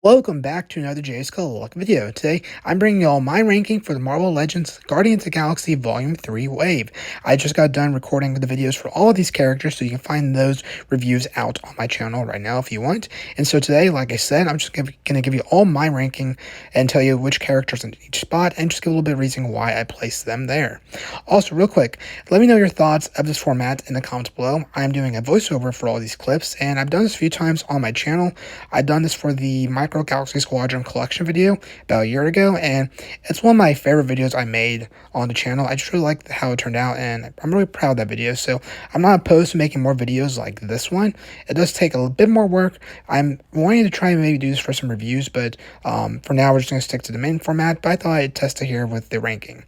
Welcome back to another Jay's Luck video. Today, I'm bringing you all my ranking for the Marvel Legends Guardians of the Galaxy Volume 3 Wave. I just got done recording the videos for all of these characters, so you can find those reviews out on my channel right now if you want. And so today, like I said, I'm just going to give you all my ranking and tell you which characters in each spot and just give a little bit of reason why I placed them there. Also, real quick, let me know your thoughts of this format in the comments below. I'm doing a voiceover for all these clips, and I've done this a few times on my channel. I've done this for the Galxy Squadron collection video about a year ago, and it's one of my favorite videos I made on the channel. I just really like how it turned out, and I'm really proud of that video, so I'm not opposed to making more videos like this one. It does take a bit more work. I'm wanting to try and maybe do this for some reviews, but for now we're just going to stick to the main format, but I thought I'd test it here with the ranking.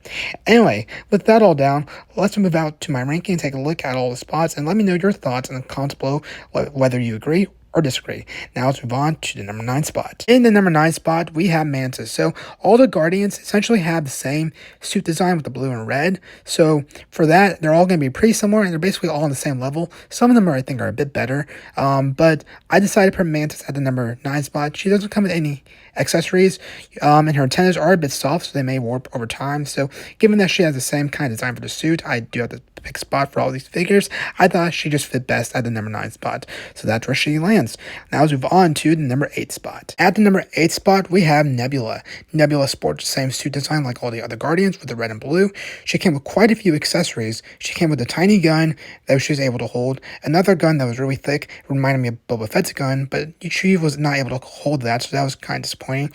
Anyway, with that all down, let's move out to my ranking and take a look at all the spots, and let me know your thoughts in the comments below, whether you agree or disagree. Now let's move on to the number 9 spot. In the number 9 spot, we have Mantis. So all the Guardians essentially have the same suit design with the blue and red. So for that, they're all going to be pretty similar, and they're basically all on the same level. Some of them I think are a bit better, but I decided to put Mantis at the number 9 spot. She doesn't come with any accessories, and her antennas are a bit soft, so they may warp over time. So given that she has the same kind of design for the suit, I do have to pick spot for all these figures. I thought she just fit best at the number 9 spot, so that's where she lands. Now let's move on to the number 8 spot. At the number 8 spot, we have Nebula. Nebula sports the same suit design like all the other Guardians with the red and blue. She came with quite a few accessories. She came with a tiny gun that she was able to hold, another gun that was really thick, reminded me of Boba Fett's gun, but she was not able to hold that, so that was kind of disappointing.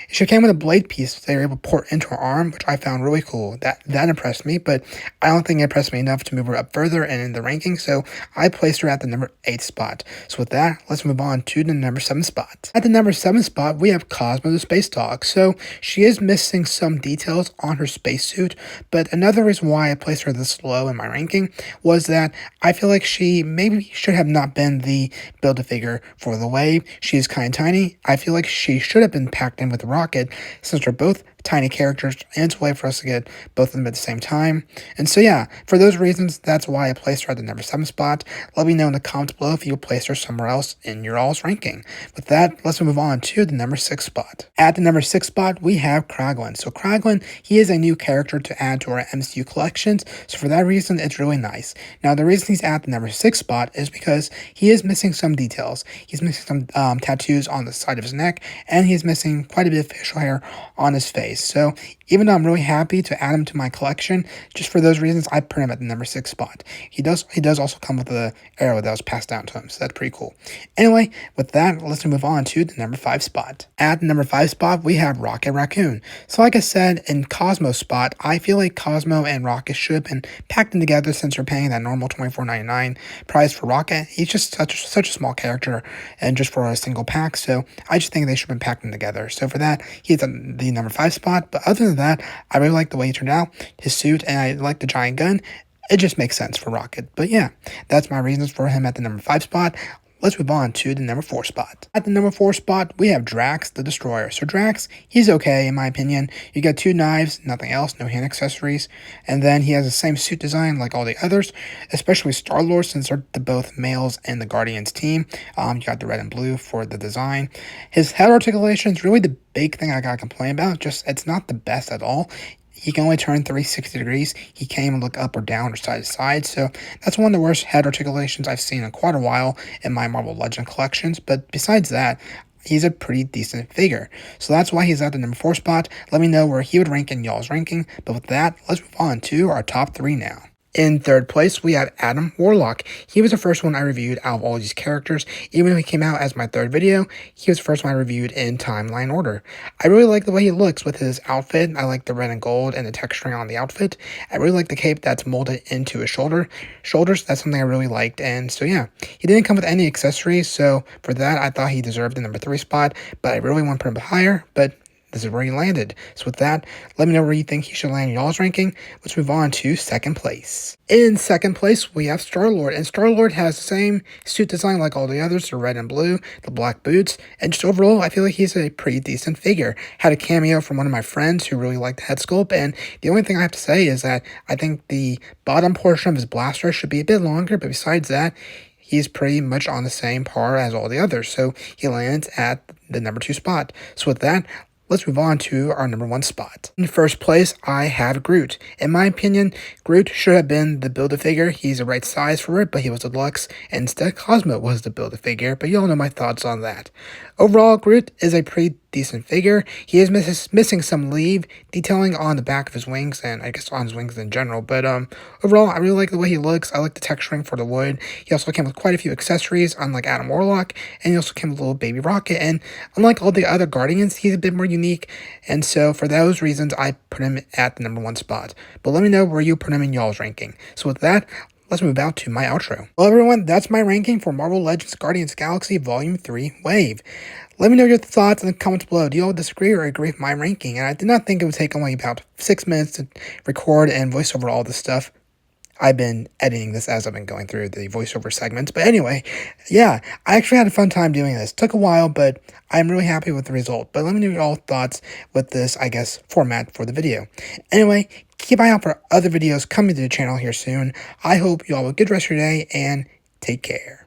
She came with a blade piece they were able to port into her arm, which I found really cool. That impressed me, but I don't think it impressed me enough to move her up further and in the ranking, so I placed her at the number 8 spot. So with that, let's move on to the number 7 spot. At the number 7 spot, we have Cosmo the Space Dog. So she is missing some details on her spacesuit, but another reason why I placed her this low in my ranking was that I feel like she maybe should have not been the Build-A-Figure for the Wave. She is kind of tiny. I feel like she should have been packed in with the Rocket, since they're both tiny characters, and it's a way for us to get both of them at the same time. And so yeah, for those reasons, that's why I placed her at the number 7 spot. Let me know in the comments below if you would place her somewhere else in your all's ranking. With that, let's move on to the number 6 spot. At the number 6 spot, we have Kraglin. So Kraglin, he is a new character to add to our MCU collections, so for that reason, it's really nice. Now, the reason he's at the number 6 spot is because he is missing some details. He's missing some tattoos on the side of his neck, and he's missing quite a bit of facial hair on his face. So even though I'm really happy to add him to my collection, just for those reasons, I put him at the number 6 spot. He does also come with the arrow that was passed down to him, so that's pretty cool. Anyway, with that, let's move on to the number 5 spot. At the number 5 spot, we have Rocket Raccoon. So like I said, in Cosmo's spot, I feel like Cosmo and Rocket should have been packed in together since they're paying that normal $24.99 price for Rocket. He's just such a small character, and just for a single pack, so I just think they should have been packed in together. So for that, he's at the number 5 spot. But other than that, I really like the way he turned out, his suit, and I like the giant gun. It just makes sense for Rocket. But yeah, that's my reasons for him at the number 5 spot. Let's move on to the number 4 spot. At the number 4 spot, we have Drax the Destroyer. So Drax, he's okay in my opinion. You got 2 knives, nothing else, no hand accessories. And then he has the same suit design like all the others, especially Star-Lord, since they're both males in the Guardians team. You got the red and blue for the design. His head articulation is really the big thing I gotta complain about. Just, it's not the best at all. He can only turn 360 degrees. He can't even look up or down or side to side. So that's one of the worst head articulations I've seen in quite a while in my Marvel Legend collections. But besides that, he's a pretty decent figure. So that's why he's at the number 4 spot. Let me know where he would rank in y'all's ranking. But with that, let's move on to our top 3 now. In 3rd place, we have Adam Warlock. He was the first one I reviewed out of all these characters. Even though he came out as my 3rd video, he was the first one I reviewed in timeline order. I really like the way he looks with his outfit. I like the red and gold and the texturing on the outfit. I really like the cape that's molded into his shoulders. That's something I really liked. And so yeah, he didn't come with any accessories, so for that, I thought he deserved the number 3 spot, but I really want to put him higher, but this is where he landed. So with that, let me know where you think he should land in y'all's ranking. Let's move on to 2nd place. In 2nd place, we have Star-Lord. And Star-Lord has the same suit design like all the others, the red and blue, the black boots. And just overall, I feel like he's a pretty decent figure. Had a cameo from one of my friends who really liked the head sculpt. And the only thing I have to say is that I think the bottom portion of his blaster should be a bit longer. But besides that, he's pretty much on the same par as all the others, so he lands at the number 2 spot. So with that, let's move on to our number 1 spot. In first place, I have Groot. In my opinion, Groot should have been the Build-A-Figure. He's the right size for it, but he was the deluxe, and instead Cosmo was the Build-A-Figure, but y'all know my thoughts on that. Overall, Groot is a pretty decent figure. He is missing some leaf detailing on the back of his wings, and I guess on his wings in general, but overall, I really like the way he looks. I like the texturing for the wood. He also came with quite a few accessories, unlike Adam Warlock, and he also came with a little baby rocket, and unlike all the other Guardians, he's a bit more unique, and so for those reasons, I put him at the number 1 spot. But let me know where you put him in y'all's ranking. So with that, let's move out to my outro. Well, everyone, that's my ranking for Marvel Legends Guardians Galaxy Volume 3 Wave. Let me know your thoughts in the comments below. Do you all disagree or agree with my ranking? And I did not think it would take only about 6 minutes to record and voice over all this stuff. I've been editing this as I've been going through the voiceover segments. But anyway, yeah, I actually had a fun time doing this. Took a while, but I'm really happy with the result. But let me know your all thoughts with this, I guess, format for the video. Anyway, keep an eye out for other videos coming to the channel here soon. I hope you all have a good rest of your day and take care.